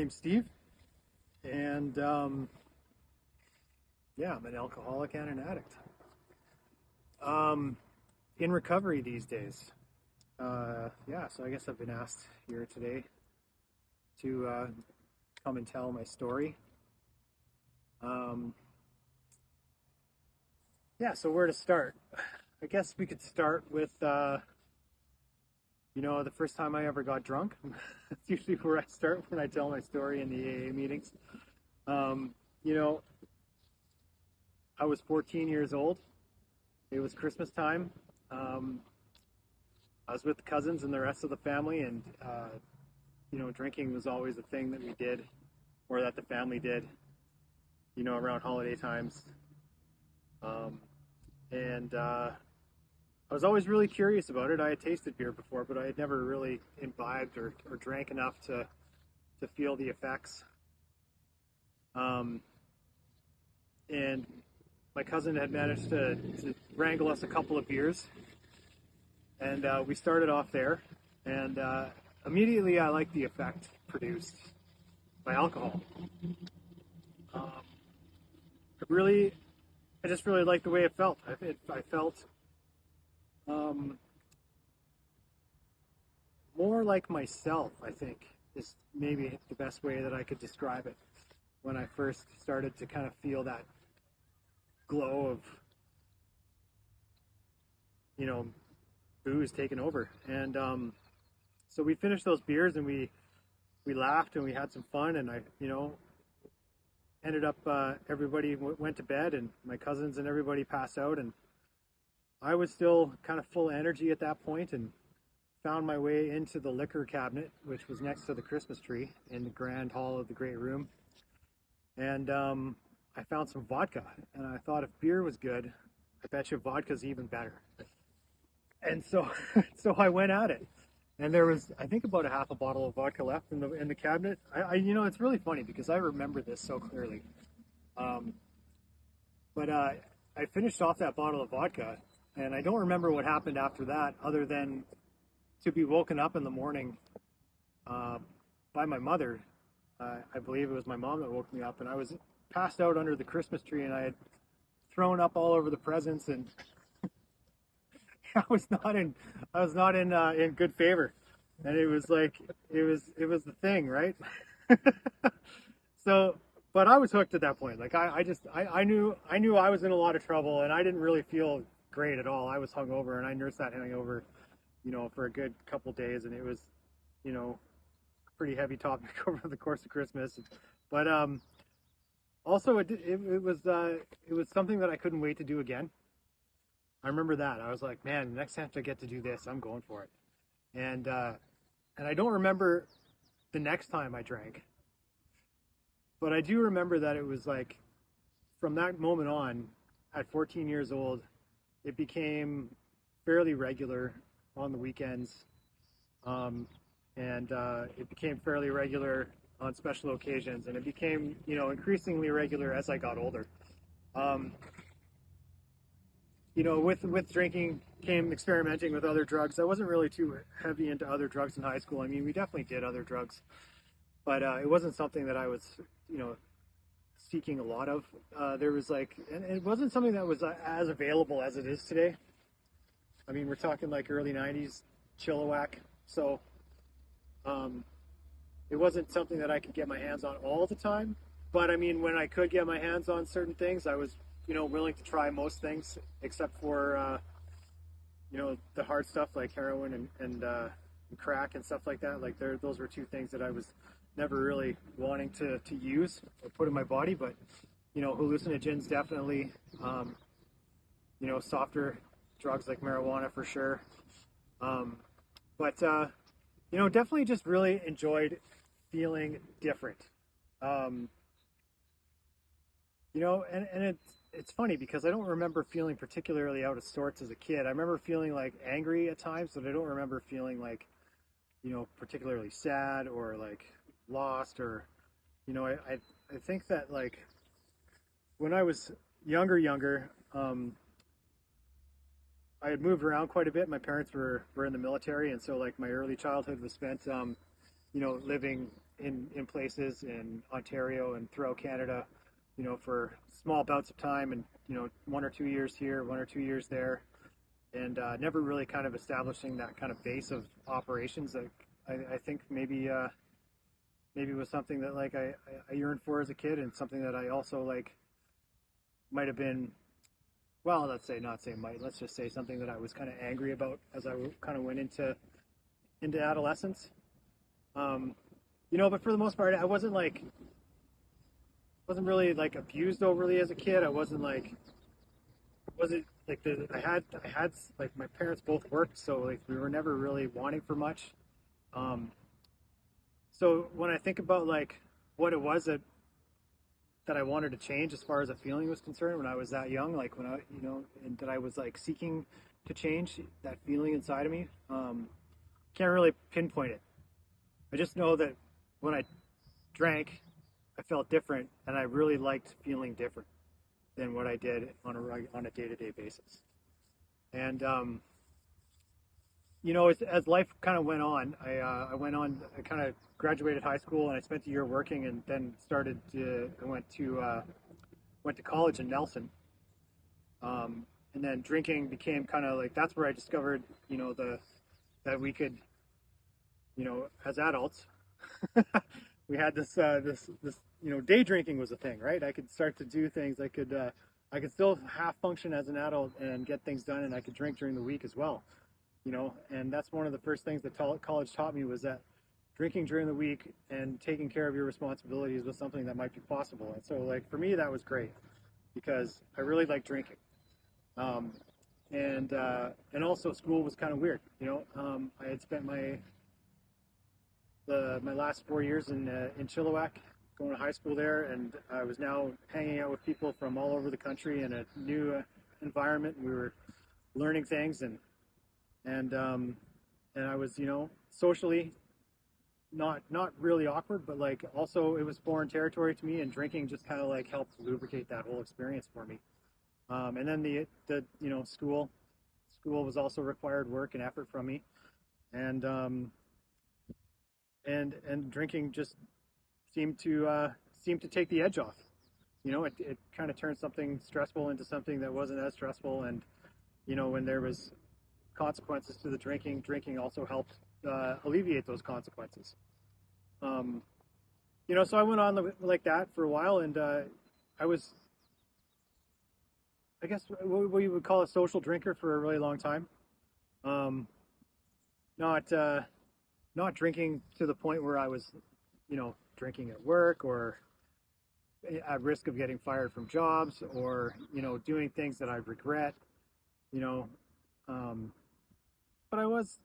name's Steve, and yeah, I'm an alcoholic and an addict. Um, in recovery these days. Yeah, so I guess I've been asked here today to come and tell my story. Um, yeah, so where to start? I guess we could start with, the first time I ever got drunk. That's usually where I start when I tell my story in the AA meetings. Um, you know, I was 14 years old. It was Christmas time. Um, I was with cousins and the rest of the family, and drinking was always a thing that we did, or that the family did, around holiday times. Um, and I was always really curious about it. I had tasted beer before, but I had never really imbibed or drank enough to feel the effects. Um, and my cousin had managed to wrangle us a couple of beers, and we started off there. And immediately I liked the effect produced by alcohol. Um, I just really liked the way it felt. I felt more like myself, I think, is maybe the best way that I could describe it. When I first started to kind of feel that glow of, booze taking over. And so we finished those beers, and we laughed and we had some fun, and I, ended up, everybody went to bed, and my cousins and everybody passed out, and I was still kind of full of energy at that point, and found my way into the liquor cabinet, which was next to the Christmas tree in the grand hall of the great room. And I found some vodka, and I thought if beer was good, I bet you vodka's even better. And so, so I went at it. And there was, I think, about a half a bottle of vodka left in the cabinet. It's really funny because I remember this so clearly. But I finished off that bottle of vodka, and I don't remember what happened after that, other than to be woken up in the morning by my mother. I believe it was my mom that woke me up, and I was passed out under the Christmas tree, and I had thrown up all over the presents, and I was not in good favor, and it was like it was the thing, right? So, but I was hooked at that point. Like I knew I was in a lot of trouble, and I didn't really feel great at all. I was hungover, and I nursed that hangover, for a good couple days, and it was, pretty heavy topic over the course of Christmas. But also it was something that I couldn't wait to do again. I remember that. I was like, man, next time I get to do this, I'm going for it. And I don't remember the next time I drank, but I do remember that it was like from that moment on, at 14 years old, it became fairly regular on the weekends. And it became fairly regular on special occasions, and it became, increasingly regular as I got older. With drinking came experimenting with other drugs. I wasn't really too heavy into other drugs in high school. I mean, we definitely did other drugs, but it wasn't something that I was, seeking a lot of. There was and it wasn't something that was as available as it is today. I mean, we're talking like early 90s Chilliwack. So it wasn't something that I could get my hands on all the time. But I mean, when I could get my hands on certain things, I was, willing to try most things except for, the hard stuff like heroin and crack and stuff like that. Like those were two things that I was never really wanting to use or put in my body. But, hallucinogens definitely, softer drugs like marijuana for sure. But definitely just really enjoyed feeling different. And it's funny because I don't remember feeling particularly out of sorts as a kid. I remember feeling like angry at times, but I don't remember feeling like, particularly sad or like lost or, I think that like when I was younger, I had moved around quite a bit. My parents were in the military, and so like my early childhood was spent, living in places in Ontario and throughout Canada, for small bouts of time, and 1 or 2 years here, 1 or 2 years there, and never really kind of establishing that kind of base of operations that I think maybe was something that like I yearned for as a kid, and something that I also like might have been, well, let's just say something that I was kind of angry about as I kind of went into adolescence. But for the most part, I wasn't really like abused overly as a kid. I wasn't like wasn't like I had like my parents both worked, so like we were never really wanting for much. Um, so when I think about like what it was that I wanted to change as far as a feeling was concerned when I was that young, like when I and that I was like seeking to change that feeling inside of me, can't really pinpoint it. I just know that when I drank, I felt different, and I really liked feeling different than what I did on a day-to-day basis. And as life kind of went on, I kind of graduated high school, and I spent a year working, and then I went to college in Nelson, and then drinking became kind of like that's where I discovered that we could, as adults, we had this day drinking was a thing, right? I could start to do things. I could still half function as an adult and get things done, and I could drink during the week as well. And that's one of the first things that college taught me, was that drinking during the week and taking care of your responsibilities was something that might be possible. And so like for me, that was great because I really liked drinking. Um, and also school was kind of weird. I had spent my last 4 years in Chilliwack, going to high school there, and I was now hanging out with people from all over the country in a new environment. We were learning things, and I was socially not really awkward, but like also it was foreign territory to me, and drinking just kind of like helped lubricate that whole experience for me. And then the school was also required work and effort from me, and drinking just seemed to take the edge off. It kind of turned something stressful into something that wasn't as stressful, and when there was consequences to the drinking also helped alleviate those consequences. So I went on like that for a while, and I was, I guess, what you would call a social drinker for a really long time. Not not drinking to the point where I was, drinking at work or at risk of getting fired from jobs, or doing things that I regret. You know, but I was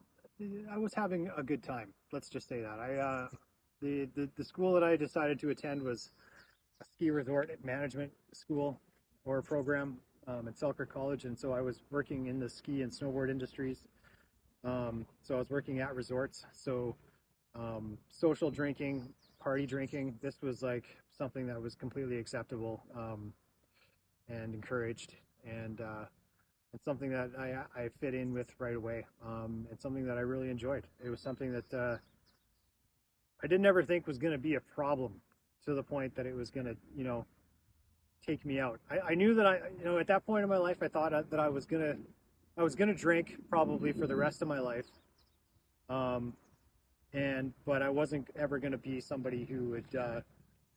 having a good time. Let's just say that. The school that I decided to attend was a ski resort management school or program at Selkirk College, and so I was working in the ski and snowboard industries. So I was working at resorts. So social drinking, party drinking, this was like something that was completely acceptable and encouraged, and it's something that I fit in with right away. It's something that I really enjoyed. It was something that I didn't ever think was going to be a problem, to the point that it was going to, take me out. I knew that at that point in my life, I thought that I was gonna drink probably for the rest of my life. But I wasn't ever going to be somebody who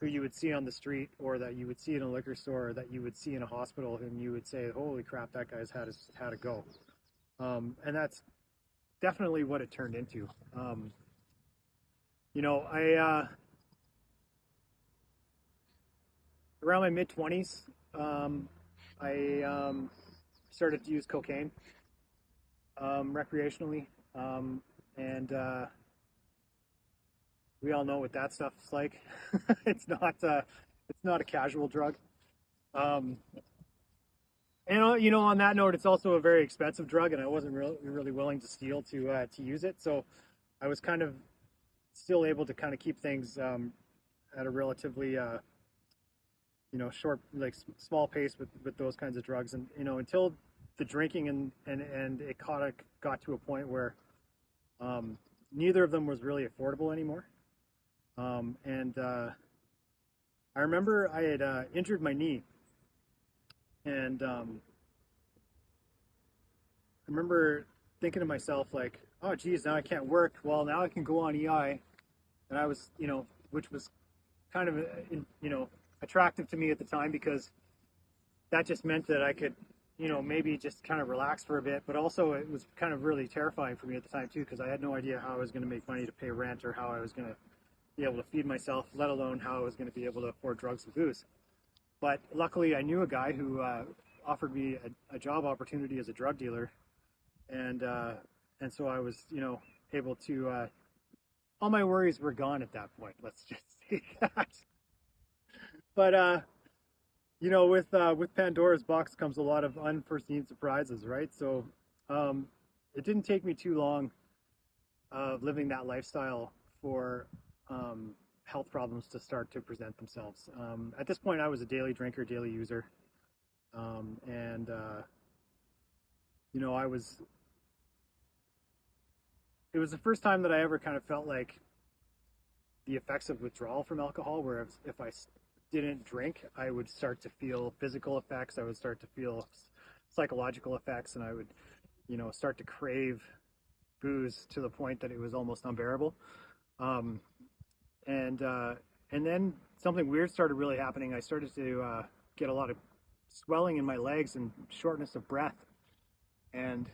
you would see on the street, or that you would see in a liquor store, or that you would see in a hospital, and you would say, "Holy crap, that guy's had a go." And that's definitely what it turned into. I around my mid-20s, I started to use cocaine recreationally, and we all know what that stuff's like. It's not a casual drug. Um, and on that note, it's also a very expensive drug, and I wasn't really willing to steal to use it. So I was kind of still able to kind of keep things at a relatively short, like small pace with those kinds of drugs, and until the drinking and it got to a point where neither of them was really affordable anymore. And I remember I had injured my knee, and I remember thinking to myself like, oh geez, now I can't work. Well, now I can go on EI, and I was, which was kind of, attractive to me at the time because that just meant that I could, maybe just kind of relax for a bit. But also, it was kind of really terrifying for me at the time too because I had no idea how I was going to make money to pay rent or how I was going to be able to feed myself, let alone how I was going to be able to afford drugs and booze. But luckily, I knew a guy who offered me a job opportunity as a drug dealer, and so I was, able to. All my worries were gone at that point. Let's just say that. But with Pandora's box comes a lot of unforeseen surprises, right? So it didn't take me too long of living that lifestyle for health problems to start to present themselves. At this point, I was a daily drinker, daily user, and I was. It was the first time that I ever kind of felt like the effects of withdrawal from alcohol, where if I didn't drink, I would start to feel physical effects. I would start to feel psychological effects, and I would, start to crave booze to the point that it was almost unbearable. Um, and then something weird started really happening. I started to get a lot of swelling in my legs and shortness of breath, and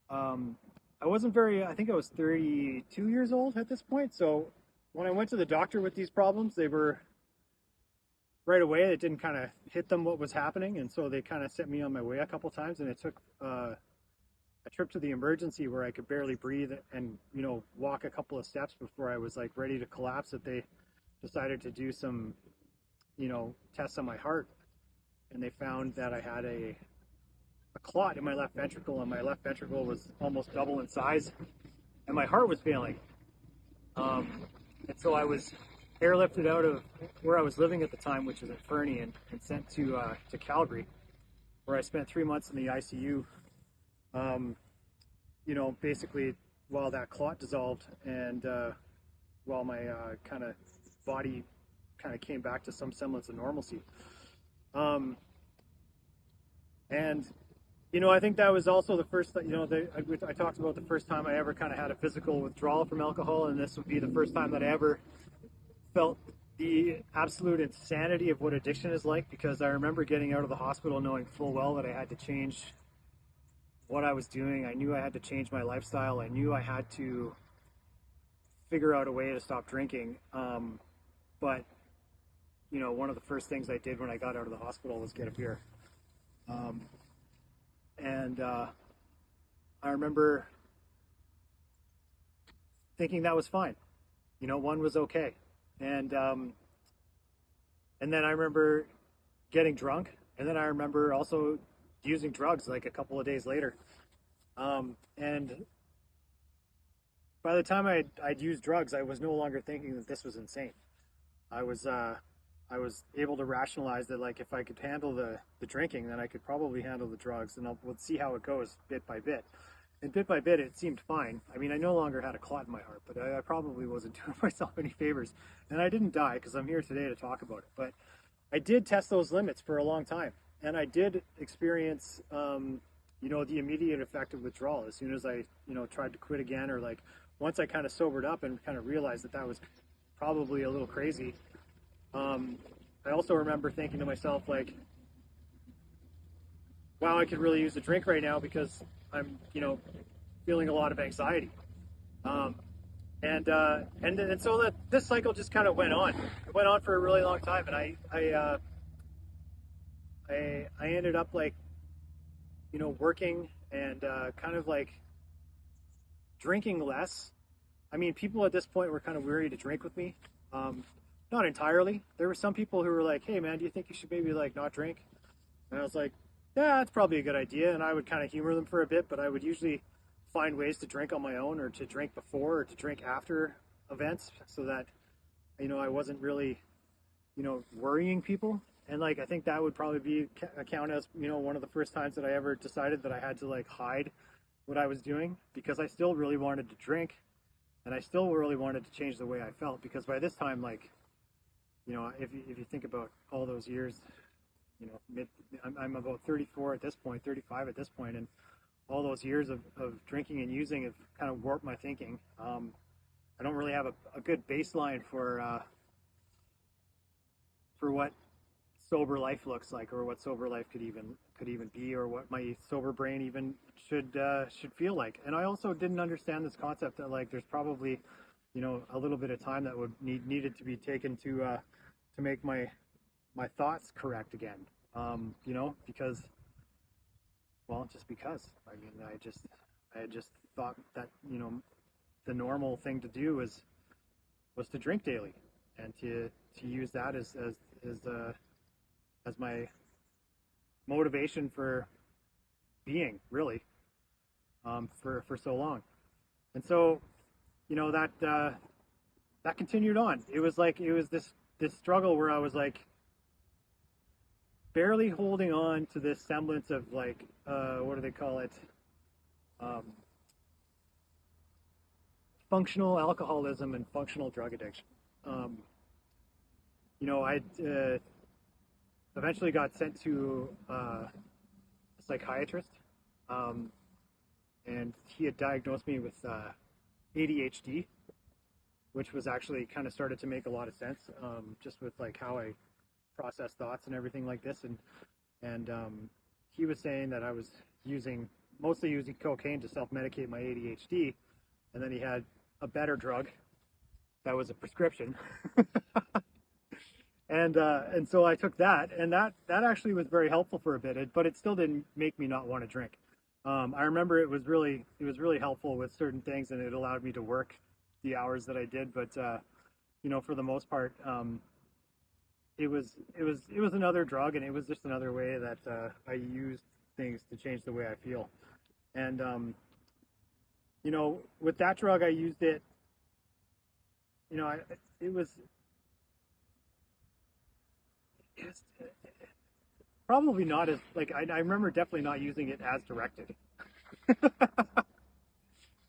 um, I think I was 32 years old at this point. So when I went to the doctor with these problems, they were right away, it didn't kind of hit them what was happening. And so they kind of sent me on my way a couple times. And it took a trip to the emergency where I could barely breathe and, walk a couple of steps before I was like ready to collapse, that they decided to do some, tests on my heart. And they found that I had a clot in my left ventricle, and my left ventricle was almost double in size, and my heart was failing. And so I was airlifted out of where I was living at the time, which was at Fernie, and sent to Calgary, where I spent 3 months in the ICU. Basically while that clot dissolved, and while my kind of body kind of came back to some semblance of normalcy. And I think that was also the first, I talked about the first time I ever kind of had a physical withdrawal from alcohol, and this would be the first time that I ever felt the absolute insanity of what addiction is like, because I remember getting out of the hospital knowing full well that I had to change what I was doing. I knew I had to change my lifestyle. I knew I had to figure out a way to stop drinking. But, one of the first things I did when I got out of the hospital was get a beer. And I remember thinking that was fine. One was okay. And then I remember getting drunk, and then I remember also using drugs like a couple of days later. And by the time I'd used drugs, I was no longer thinking that this was insane. I was able to rationalize that, like, if I could handle the drinking, then I could probably handle the drugs, and we'll see how it goes bit by bit. And bit by bit, it seemed fine. I mean, I no longer had a clot in my heart, but I probably wasn't doing myself any favors. And I didn't die, because I'm here today to talk about it. But I did test those limits for a long time. And I did experience, the immediate effect of withdrawal as soon as I, tried to quit again, or like once I kind of sobered up and kind of realized that was probably a little crazy. I also remember thinking to myself, like, wow, I could really use a drink right now because I'm, feeling a lot of anxiety. And so that this cycle just kind of went on. It went on for a really long time, and I ended up like, working and kind of like drinking less. I mean, people at this point were kind of weary to drink with me. Not entirely. There were some people who were like, hey man, do you think you should maybe like not drink? And I was like, yeah, that's probably a good idea. And I would kind of humor them for a bit, but I would usually find ways to drink on my own, or to drink before or to drink after events, so that, I wasn't really, worrying people. And like, I think that would probably be count as, one of the first times that I ever decided that I had to like hide what I was doing, because I still really wanted to drink. and I still really wanted to change the way I felt, because by this time, like, if you think about all those years, I'm about 34 at this point, 35 at this point, and all those years of drinking and using have kind of warped my thinking. I don't really have a good baseline for what sober life looks like, or what sober life could even be, or what my sober brain even should feel like. And I also didn't understand this concept that, like, there's probably a little bit of time that would needed to be taken to make my thoughts correct again. Because, well, just because. I mean, I had just thought that the normal thing to do was to drink daily, and to use that as my motivation for being, really, for so long. And so, that continued on. It was this struggle where I was like barely holding on to this semblance of, like, what do they call it? Functional alcoholism and functional drug addiction. I eventually got sent to a psychiatrist, and he had diagnosed me with ADHD, which was actually kind of started to make a lot of sense, just with, like, how I process thoughts and everything like this. And he was saying that I was mostly using cocaine to self-medicate my ADHD, and then he had a better drug that was a prescription. And so I took that, and that actually was very helpful for a bit, but it still didn't make me not want to drink. I remember it was really helpful with certain things, and it allowed me to work the hours that I did. But for the most part, it was another drug, and it was just another way that I used things to change the way I feel. And with that drug, I used it. It was probably not as, like, I remember definitely not using it as directed.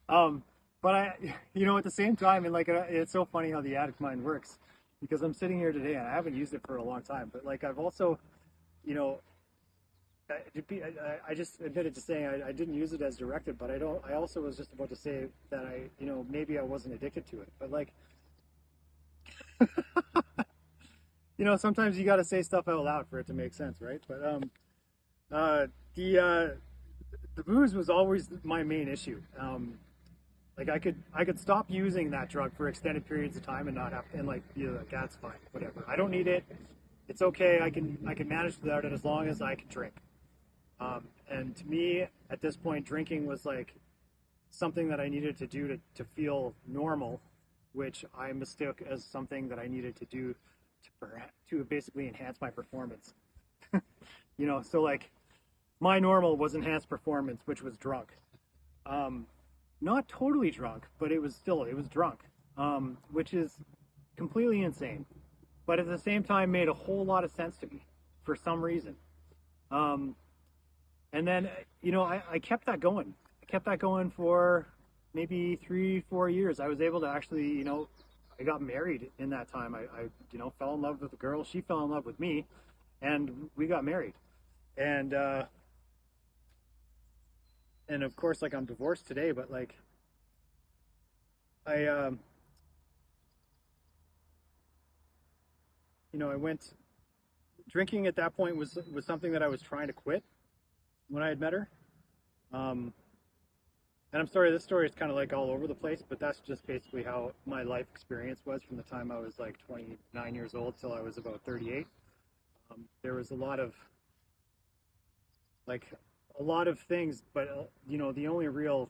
But at the same time, and, like, it's so funny how the addict mind works, because I'm sitting here today and I haven't used it for a long time, but, like, I've also, I just admitted to saying I didn't use it as directed, but I also was just about to say that maybe I wasn't addicted to it, but, like, sometimes you got to say stuff out loud for it to make sense, right? But the booze was always my main issue. Like, I could stop using that drug for extended periods of time and not have to, and, like, be like, that's fine, whatever. I don't need it. It's okay. I can manage without it as long as I can drink. And to me, at this point, drinking was like something that I needed to do to feel normal, which I mistook as something that I needed to do to basically enhance my performance. So, like, my normal was enhanced performance, which was drunk. Not totally drunk, but it was drunk, which is completely insane, but at the same time made a whole lot of sense to me for some reason. And then, I kept that going. I kept that going for maybe 3-4 years. I was able to actually, I got married in that time. I fell in love with a girl. She fell in love with me, and we got married. And of course, like, I'm divorced today, but, like, I went drinking at that point was something that I was trying to quit when I had met her. And I'm sorry, this story is kind of, like, all over the place, but that's just basically how my life experience was from the time I was, like, 29 years old till I was about 38. There was a lot of things, but the only real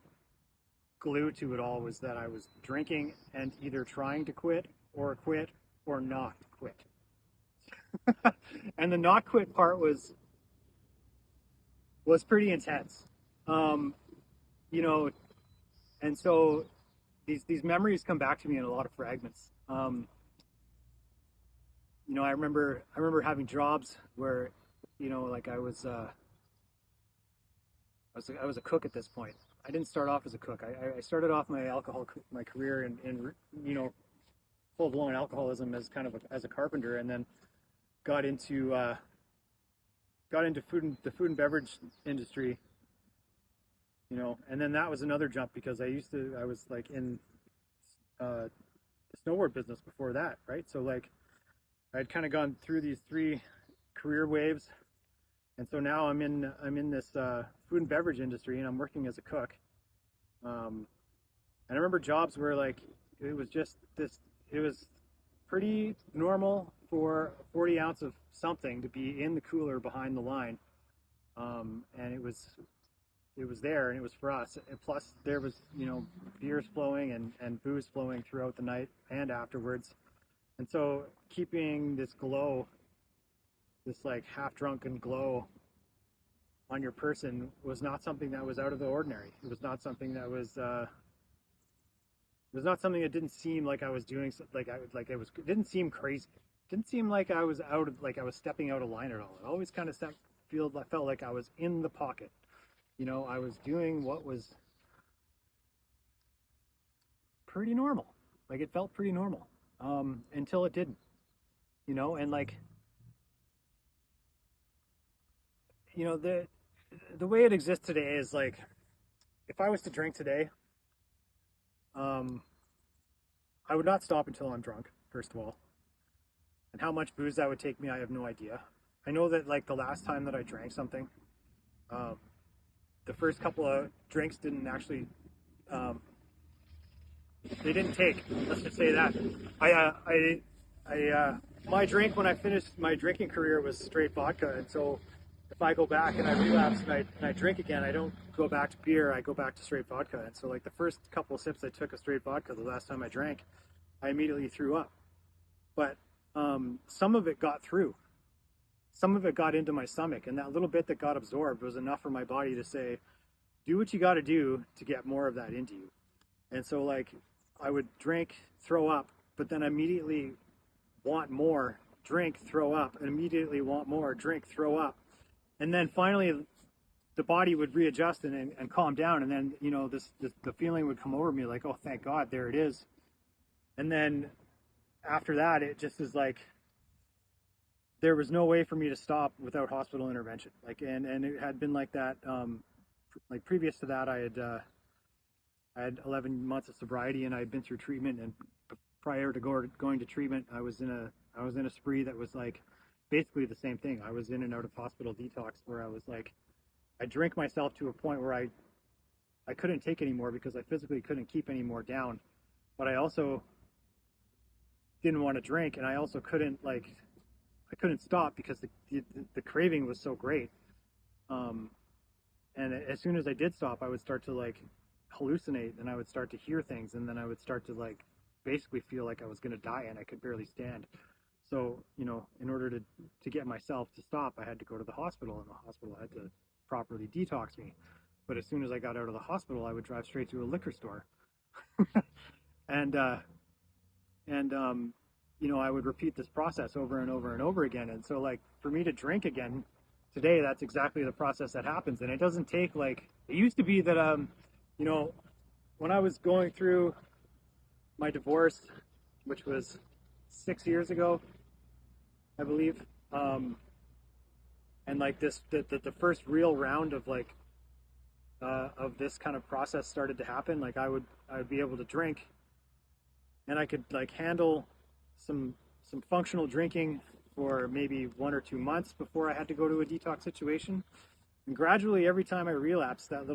glue to it all was that I was drinking and either trying to quit or not quit. And the not quit part was pretty intense. And so these memories come back to me in a lot of fragments. I remember having jobs where, like, I was I was a cook at this point. I didn't start off as a cook. I started off my career in you know, full blown alcoholism as kind of as a carpenter, and then got into the food and beverage industry, you know, and then that was another jump because I was like in the snowboard business before that, right? So like I'd kind of gone through these three career waves, and so now I'm in this food and beverage industry, and I'm working as a cook. And I remember jobs where like it was just this. It was pretty normal for 40 ounce of something to be in the cooler behind the line, and it was there, and it was for us. And plus, there was, you know, beers flowing and booze flowing throughout the night and afterwards. And so keeping this glow, this like half drunken glow on your person was not something that was out of the ordinary. It was not something that was it was not something that didn't seem like I was doing it didn't seem crazy. It didn't seem like I was I was stepping out of line at all. It always kind of felt like I was in the pocket. You know, I was doing what was pretty normal. Like it felt pretty normal until it didn't. You know, and like, you know, the way it exists today is like, if I was to drink today, I would not stop until I'm drunk, first of all. And how much booze that would take me, I have no idea. I know that like the last time that I drank something, the first couple of drinks didn't actually, they didn't take. Let's just say that. My drink when I finished my drinking career was straight vodka, and so if I go back and I relapse and I drink again, I don't go back to beer. I go back to straight vodka. And so like the first couple of sips I took of straight vodka, the last time I drank, I immediately threw up. But some of it got through. Some of it got into my stomach, and that little bit that got absorbed was enough for my body to say, do what you got to do to get more of that into you. And so like I would drink, throw up, but then immediately want more, drink, throw up, and immediately want more, drink, throw up. And then finally the body would readjust and calm down, and then, you know, the feeling would come over me like, oh, thank God, there it is. And then after that, it just is like there was no way for me to stop without hospital intervention. Like, and it had been like that. Like previous to that, I had 11 months of sobriety, and I had been through treatment. And prior to going to treatment, I was in a spree that was like basically the same thing. I was in and out of hospital detox, where I was like, I drank myself to a point where I couldn't take anymore because I physically couldn't keep any more down, but I also didn't want to drink, and I also couldn't I couldn't stop because the craving was so great. And as soon as I did stop, I would start to like hallucinate, and I would start to hear things, and then I would start to like basically feel like I was going to die, and I could barely stand. So, you know, in order to get myself to stop, I had to go to the hospital, and the hospital had to properly detox me. But as soon as I got out of the hospital, I would drive straight to a liquor store. and you know, I would repeat this process over and over and over again. And so like for me to drink again today, that's exactly the process that happens. And it doesn't take like, it used to be that, you know, when I was going through my divorce, which was 6 years ago, I believe, and like the first real round of like, of this kind of process started to happen, like I would be able to drink, and I could like handle some functional drinking for maybe 1 or 2 months before I had to go to a detox situation. And gradually, every time I relapsed, that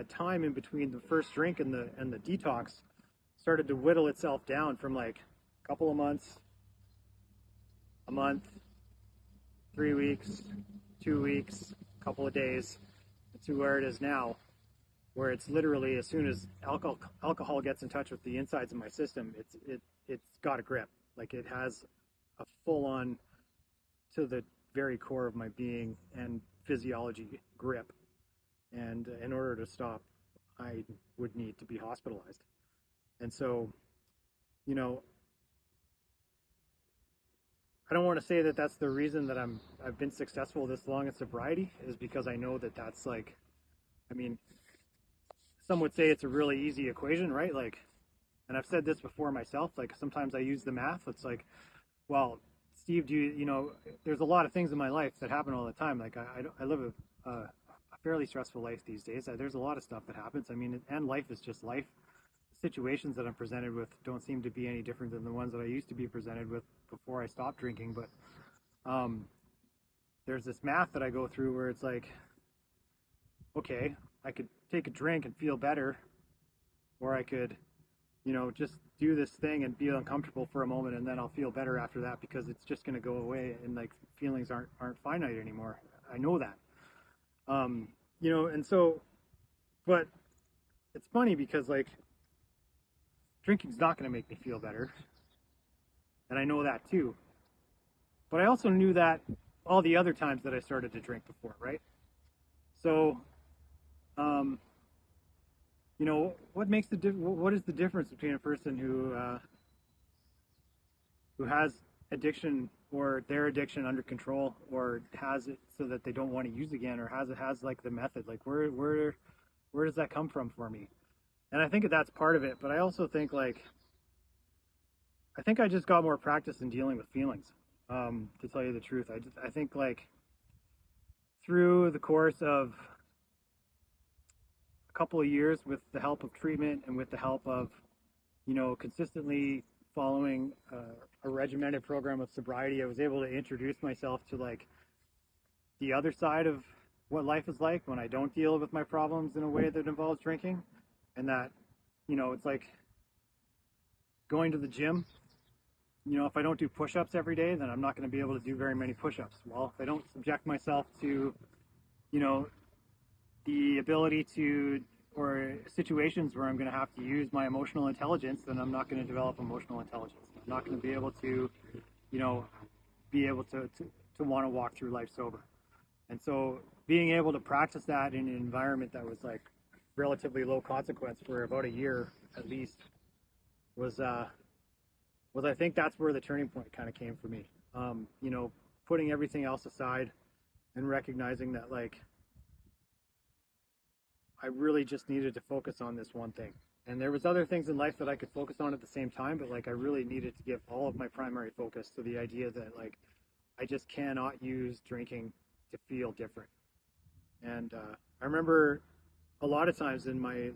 time in between the first drink and the detox started to whittle itself down from like a couple of months, a month, 3 weeks, 2 weeks, a couple of days, to where it is now, where it's literally as soon as alcohol gets in touch with the insides of my system, it's got a grip. Like it has a full-on, to the very core of my being and physiology, grip. And in order to stop, I would need to be hospitalized. And so, you know, I don't want to say that that's the reason that I've been successful this long in sobriety, is because I know that that's like, I mean, some would say it's a really easy equation, right? Like, and I've said this before myself, like sometimes I use the math. It's like, well, Steve, there's a lot of things in my life that happen all the time. Like I live a fairly stressful life these days. There's a lot of stuff that happens. I mean, and life is just life. Situations that I'm presented with don't seem to be any different than the ones that I used to be presented with before I stopped drinking. But there's this math that I go through where it's like, okay, I could take a drink and feel better, or I could, just do this thing and be uncomfortable for a moment, and then I'll feel better after that because it's just going to go away, and like feelings aren't finite anymore. I know that, and so, but it's funny because like drinking's not going to make me feel better, and I know that too. But I also knew that all the other times that I started to drink before, right? So, what is the difference between a person who has addiction or their addiction under control, or has it so that they don't want to use again, or has like the method? Like where does that come from for me? And I think that's part of it, but I also think like I just got more practice in dealing with feelings. To tell you the truth, I think like through the course of a couple of years, with the help of treatment and with the help of consistently following a regimented program of sobriety, I was able to introduce myself to like the other side of what life is like when I don't deal with my problems in a way that involves drinking. And that, it's like going to the gym. If I don't do push-ups every day, then I'm not going to be able to do very many push-ups. Well, if I don't subject myself to, the ability to, or situations where I'm going to have to use my emotional intelligence, then I'm not going to develop emotional intelligence. I'm not going to be able to, to want to walk through life sober. And so being able to practice that in an environment that was like relatively low consequence for about a year at least was I think that's where the turning point kind of came for me. Putting everything else aside and recognizing that like I really just needed to focus on this one thing. And there was other things in life that I could focus on at the same time, but like I really needed to give all of my primary focus to the idea that like I just cannot use drinking to feel different. And I remember a lot of times in my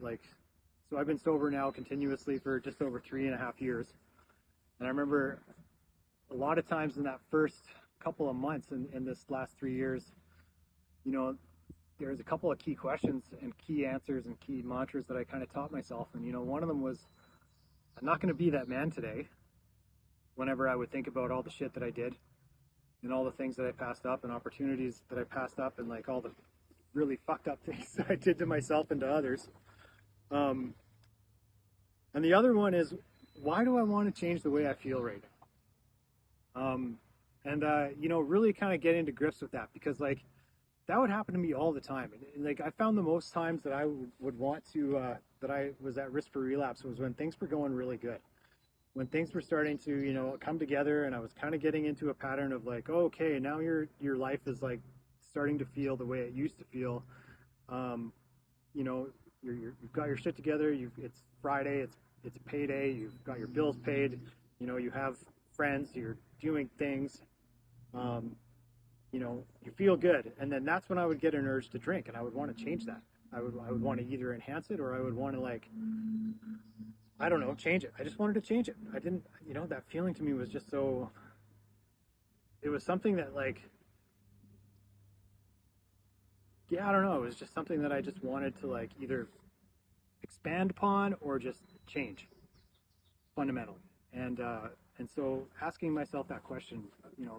so I've been sober now continuously for just over 3.5 years. And I remember a lot of times in that first couple of months in this last 3 years, there's a couple of key questions and key answers and key mantras that I kind of taught myself. And, one of them was, I'm not going to be that man today. Whenever I would think about all the shit that I did and all the things that I passed up and opportunities that I passed up and like all the really fucked up things that I did to myself and to others. And the other one is, why do I want to change the way I feel right now? Really kind of get into grips with that, because like that would happen to me all the time. And like I found the most times that I would want to, that I was at risk for relapse was when things were going really good. When things were starting to, come together, and I was kind of getting into a pattern of like, oh, okay, now your life is like starting to feel the way it used to feel. You've got your shit together. It's Friday. It's a payday. You've got your bills paid. You have friends. You're doing things. You feel good, and then that's when I would get an urge to drink, and I would want to change that. I would want to either enhance it, or I would want to like, I don't know, change it. I just wanted to change it. I didn't, that feeling to me was just so. It was something that like, yeah, I don't know. It was just something that I just wanted to like either expand upon or just change fundamentally. And so asking myself that question,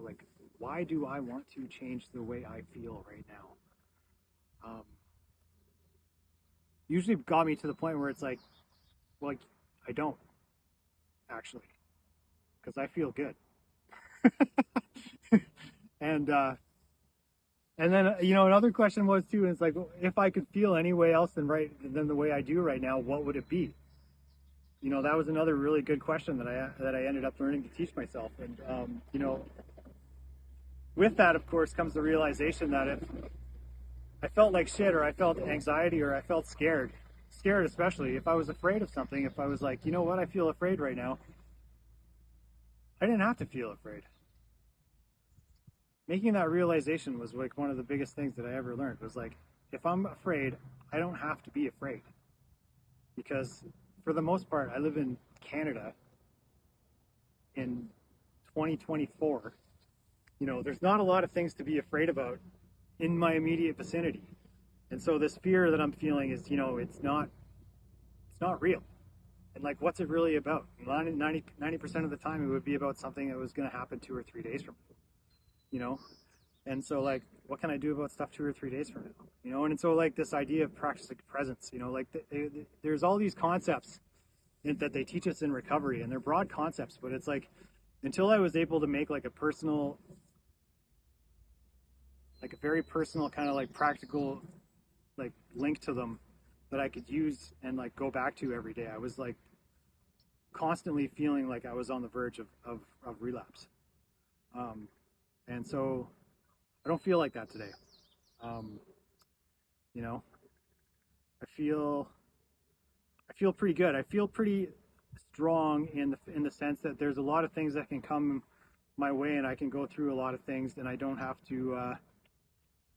like, why do I want to change the way I feel right now? Usually got me to the point where it's like, well, I don't actually, because I feel good. And then, another question was too, and it's like, if I could feel any way else than the way I do right now, what would it be? That was another really good question that I ended up learning to teach myself. And, with that, of course, comes the realization that if I felt like shit, or I felt anxiety, or I felt scared especially, if I was afraid of something, if I was like, you know what, I feel afraid right now, I didn't have to feel afraid. Making that realization was like one of the biggest things that I ever learned, was like, if I'm afraid, I don't have to be afraid. Because for the most part, I live in Canada in 2024. You know, there's not a lot of things to be afraid about in my immediate vicinity. And so this fear that I'm feeling is, you know, it's not real. And like, what's it really about? 90% of the time it would be about something that was going to happen 2 or 3 days from now, you know? And so like, what can I do about stuff 2 or 3 days from now? You know, and so like this idea of practicing presence, you know, like there's all these concepts that they teach us in recovery, and they're broad concepts, but it's like, until I was able to make like a personal, like a very personal kind of like practical like link to them that I could use and like go back to every day, I was like constantly feeling like I was on the verge of relapse. And so I don't feel like that today. You know, I feel pretty good. I feel pretty strong in the sense that there's a lot of things that can come my way, and I can go through a lot of things, and I don't have to. I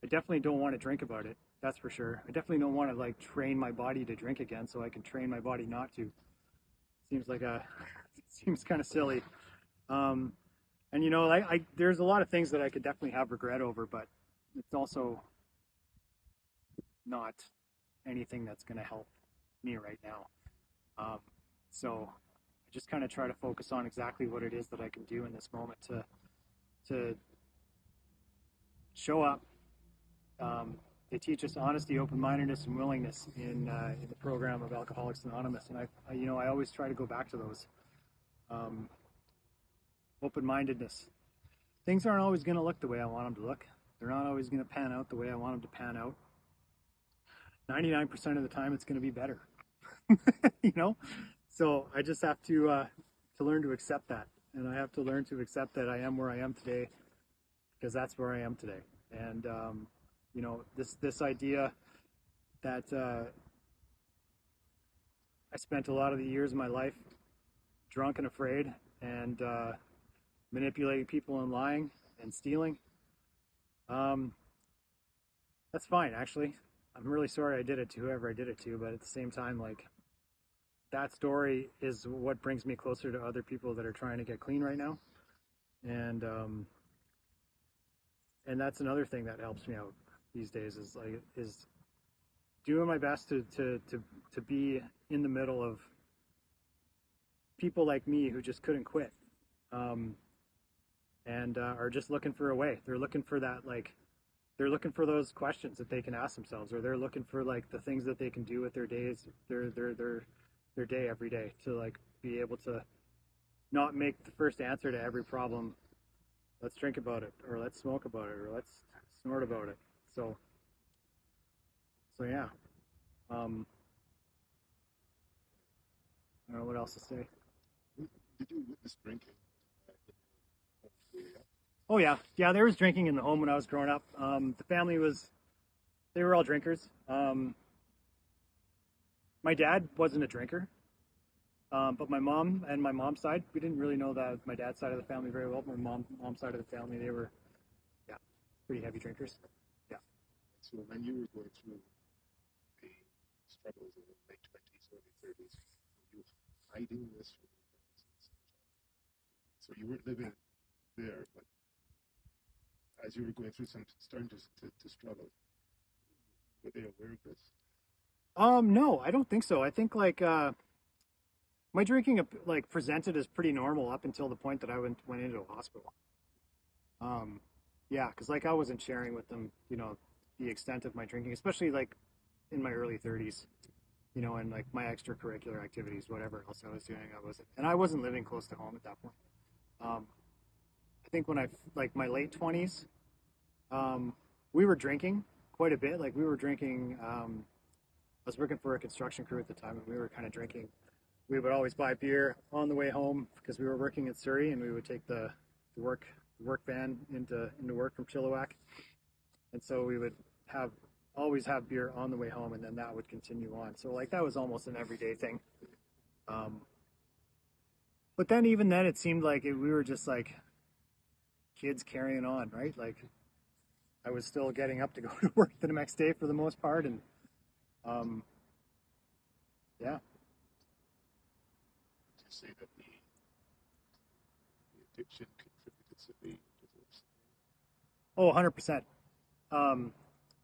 definitely don't want to drink about it. That's for sure. I definitely don't want to like train my body to drink again, so I can train my body not to. Seems kind of silly. And you know, there's a lot of things that I could definitely have regret over, but it's also not anything that's going to help me right now. So I just kind of try to focus on exactly what it is that I can do in this moment to show up. They teach us honesty, open-mindedness, and willingness in the program of Alcoholics Anonymous, and I always try to go back to those. Open-mindedness. Things aren't always going to look the way I want them to look. They're not always going to pan out the way I want them to pan out. 99% of the time, it's going to be better. You know, so I just have to learn to accept that, and I have to learn to accept that I am where I am today, because that's where I am today. And you know, this idea that I spent a lot of the years of my life drunk and afraid, and manipulating people and lying and stealing. That's fine, actually. I'm really sorry I did it to whoever I did it to, but at the same time, like, that story is what brings me closer to other people that are trying to get clean right now. And that's another thing that helps me out these days, is doing my best to be in the middle of people like me who just couldn't quit, and are just looking for a way. They're looking for that, like, they're looking for those questions that they can ask themselves, or they're looking for like the things that they can do with their days, their day every day, to like be able to not make the first answer to every problem, let's drink about it, or let's smoke about it, or let's snort about it. So yeah. I don't know what else to say. Did you witness drinking? Oh yeah, there was drinking in the home when I was growing up. The family they were all drinkers. My dad wasn't a drinker, but my mom and my mom's side, we didn't really know that my dad's side of the family very well. My mom's side of the family, they were, yeah, pretty heavy drinkers. Yeah. So when you were going through the struggles in the late 20s, early 30s, were you hiding this from your parents at the same time? So you weren't living there, but as you were going through starting to struggle, were they aware of this? No, I don't think so. I think like my drinking like presented as pretty normal up until the point that I went into a hospital. Yeah, because like I wasn't sharing with them, you know, the extent of my drinking, especially like in my early 30s, you know, and like my extracurricular activities, whatever else I was doing, I wasn't living close to home at that point. I think when like my late 20s, we were drinking quite a bit. Like we were drinking. I was working for a construction crew at the time, and we were kind of drinking. We would always buy beer on the way home because we were working in Surrey, and we would take the work van into work from Chilliwack, and so we would always have beer on the way home, and then that would continue on. So like that was almost an everyday thing. But then even then, it seemed like we were just like kids carrying on, right? Like I was still getting up to go to work the next day for the most part, and yeah. Would you say that the addiction contributed to the divorce? Oh, 100%.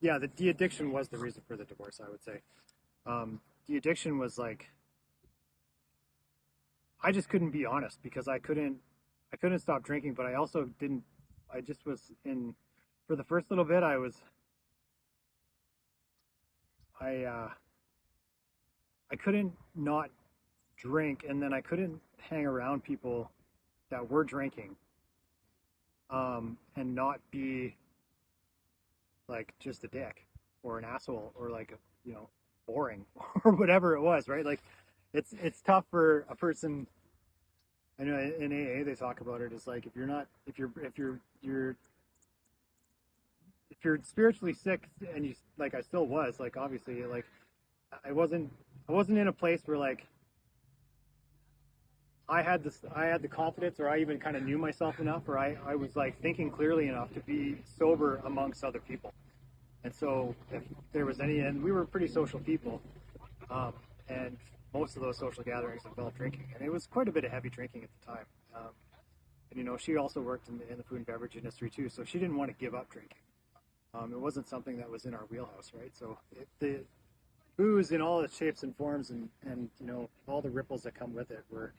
Yeah, the addiction was the reason for the divorce, I would say. The addiction was like, I just couldn't be honest because I couldn't stop drinking, but I also didn't, I just was for the first little bit, I couldn't not drink, and then I couldn't hang around people that were drinking, and not be like just a dick or an asshole or like, boring or whatever it was, right? Like it's tough for a person. I know in AA they talk about it. It's like if you're spiritually sick, and you, like I still was, like obviously, like I wasn't in a place where like I had the confidence, or I even kind of knew myself enough, or I was like thinking clearly enough to be sober amongst other people. And so if there was any, and we were pretty social people, and most of those social gatherings involved drinking, and it was quite a bit of heavy drinking at the time. And she also worked in the food and beverage industry too, so she didn't want to give up drinking. It wasn't something that was in our wheelhouse, right? So the booze in all its shapes and forms, and all the ripples that come with it were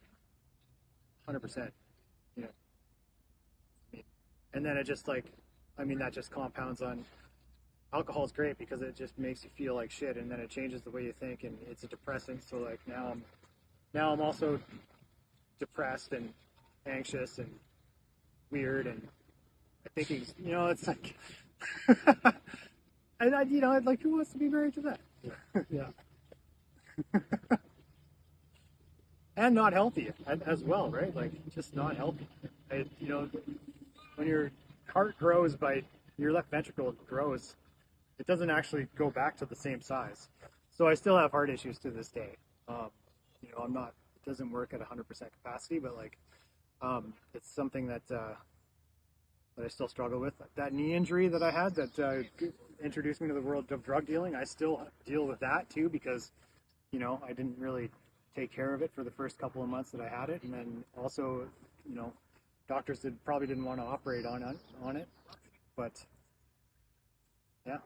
100%. And then it just like, that just compounds on. Alcohol is great because it just makes you feel like shit, and then it changes the way you think, and it's a depressant. So like now I'm also depressed and anxious and weird, and I think it's like, and like who wants to be married to that? Yeah. And not healthy as well, right? Like just not healthy. When your heart grows by your left ventricle grows, it doesn't actually go back to the same size. So I still have heart issues to this day. I'm not, it doesn't work at 100% capacity, but like, it's something that I still struggle with. That knee injury that I had that introduced me to the world of drug dealing, I still deal with that too, because, I didn't really take care of it for the first couple of months that I had it. And then also, doctors probably didn't want to operate on it, but yeah.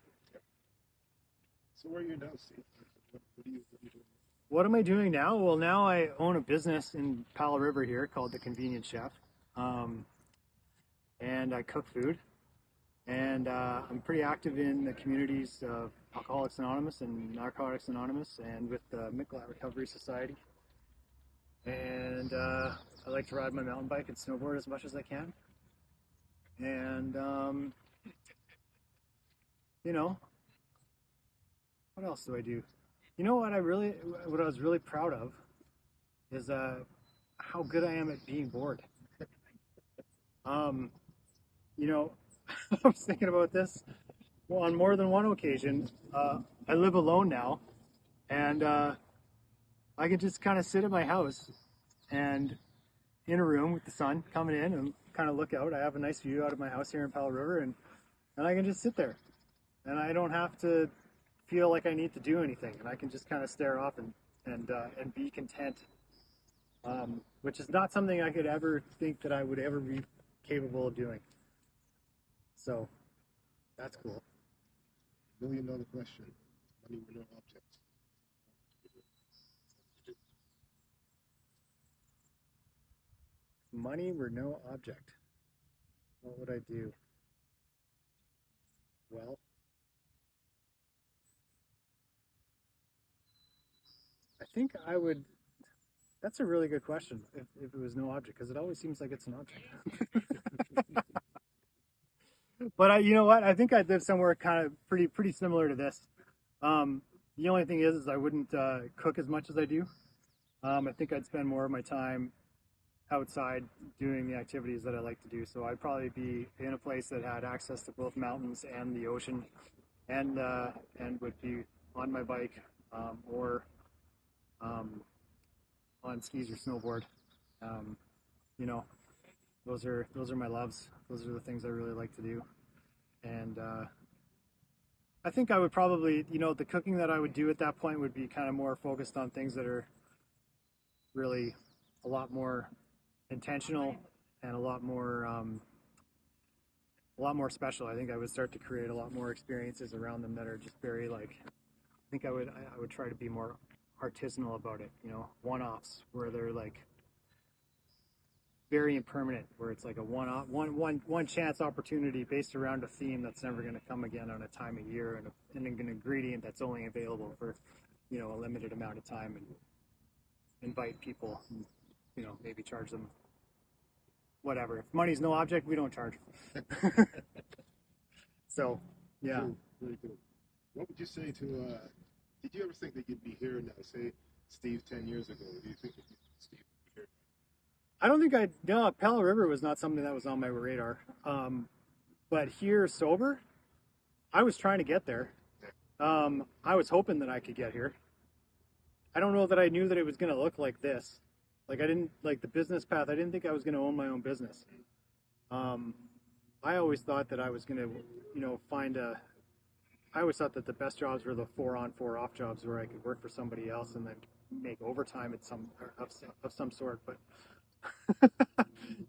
So where are you now, Steve? What are you doing? What am I doing now? Well, now I own a business in Powell River here called The Convenience Chef, and I cook food, and I'm pretty active in the communities of Alcoholics Anonymous and Narcotics Anonymous, and with the Miquelon Recovery Society. And I like to ride my mountain bike and snowboard as much as I can. And what else do I do? What I was really proud of is how good I am at being bored. I was thinking about this. Well, on more than one occasion, I live alone now, and I can just kind of sit at my house and in a room with the sun coming in and kind of look out. I have a nice view out of my house here in Powell River, and I can just sit there, and I don't have to feel like I need to do anything, and I can just kind of stare off and be content, which is not something I could ever think that I would ever be capable of doing. So that's cool. $1 million question. Money were no object. If money were no object, what would I do? Well, I think I would. That's a really good question. If it was no object, because it always seems like it's an object. But you know what? I think I'd live somewhere kind of pretty similar to this. The only thing is I wouldn't cook as much as I do. I think I'd spend more of my time outside doing the activities that I like to do. So I'd probably be in a place that had access to both mountains and the ocean, and would be on my bike, or on skis or snowboard. Um, you know, those are my loves. Those are the things I really like to do. And I think I would probably, the cooking that I would do at that point would be kind of more focused on things that are really a lot more intentional and a lot more special. I think I would start to create a lot more experiences around them that are just very like. I think I would try to be more artisanal about it. One-offs where they're like very impermanent, where it's like a one chance opportunity based around a theme that's never going to come again on a time of year, and an ingredient that's only available for a limited amount of time, and invite people, and, maybe charge them whatever. If money's no object, we don't charge. So yeah. Cool. Very cool. What would you say to? Did you ever think that you'd be here now? Say Steve 10 years ago. Do you think that Steve would be here? I don't think no, Pell River was not something that was on my radar. But here, sober, I was trying to get there. I was hoping that I could get here. I don't know that I knew that it was going to look like this. Like, I didn't, like the business path, I didn't think I was going to own my own business. I always thought that I was going to, I always thought that the best jobs were the 4-on, 4-off jobs where I could work for somebody else and then make overtime of some sort. But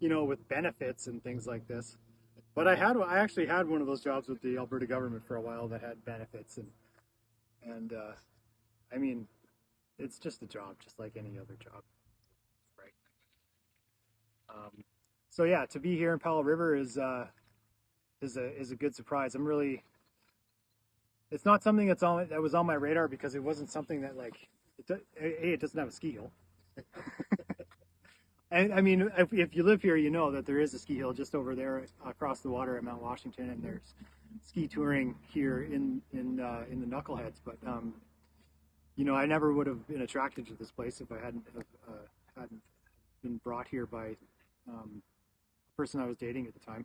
with benefits and things like this. But I actually had one of those jobs with the Alberta government for a while that had benefits, and I mean, it's just a job, just like any other job, right? So yeah, to be here in Powell River is a good surprise. It's not something that was on my radar because it wasn't something that like it doesn't have a ski hill. And I mean, if you live here, you know that there is a ski hill just over there across the water at Mount Washington, and there's ski touring here in the Knuckleheads. But I never would have been attracted to this place if I hadn't been brought here by a person I was dating at the time.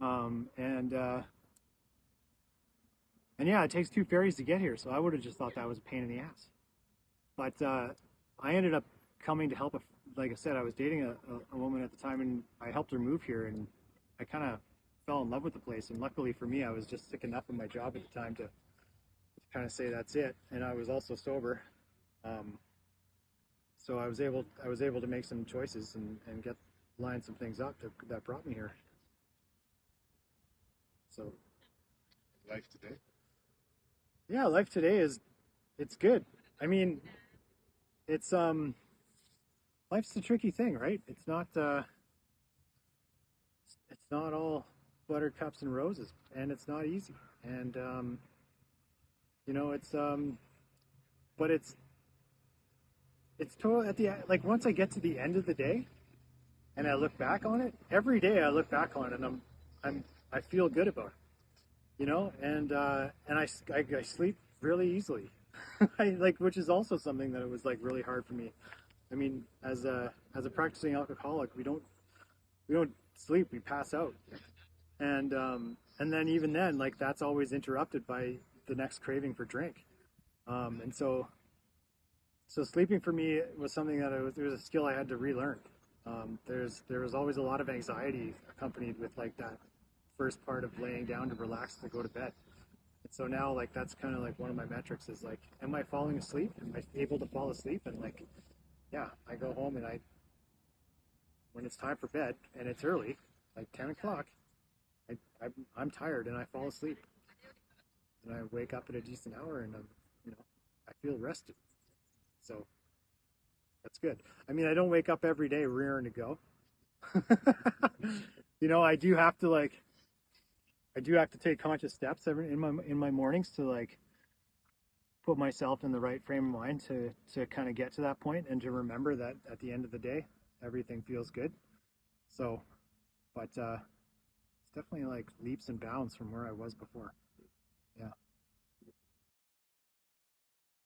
And yeah, it takes 2 ferries to get here, so I would have just thought that was a pain in the ass. But I ended up coming to help. Like I said, I was dating a woman at the time, and I helped her move here, and I kind of fell in love with the place. And luckily for me, I was just sick enough of my job at the time to kind of say that's it. And I was also sober, so I was able to make some choices and line some things up that brought me here. So Life today? Yeah, life today it's good. I mean, it's life's a tricky thing, right? It's not all buttercups and roses, and it's not easy. And but it's total at the like once I get to the end of the day, and I look back on it, every day I look back on it, and I feel good about it, and I sleep really easily, which is also something that it was like really hard for me. I mean, as a practicing alcoholic, we don't sleep, we pass out, and then even then, like that's always interrupted by the next craving for drink, and so sleeping for me was something that it was a skill I had to relearn. There was always a lot of anxiety accompanied with like that first part of laying down to relax to go to bed. And so now, like that's kind of like one of my metrics is like, am I falling asleep? Am I able to fall asleep? And like, yeah, I go home and when it's time for bed and it's early, like 10 o'clock, I'm tired and I fall asleep. And I wake up at a decent hour and I feel rested. So that's good. I mean, I don't wake up every day rearing to go. I do have to take conscious steps in my mornings to like put myself in the right frame of mind to kind of get to that point and to remember that at the end of the day, everything feels good. So, but it's definitely like leaps and bounds from where I was before. Yeah.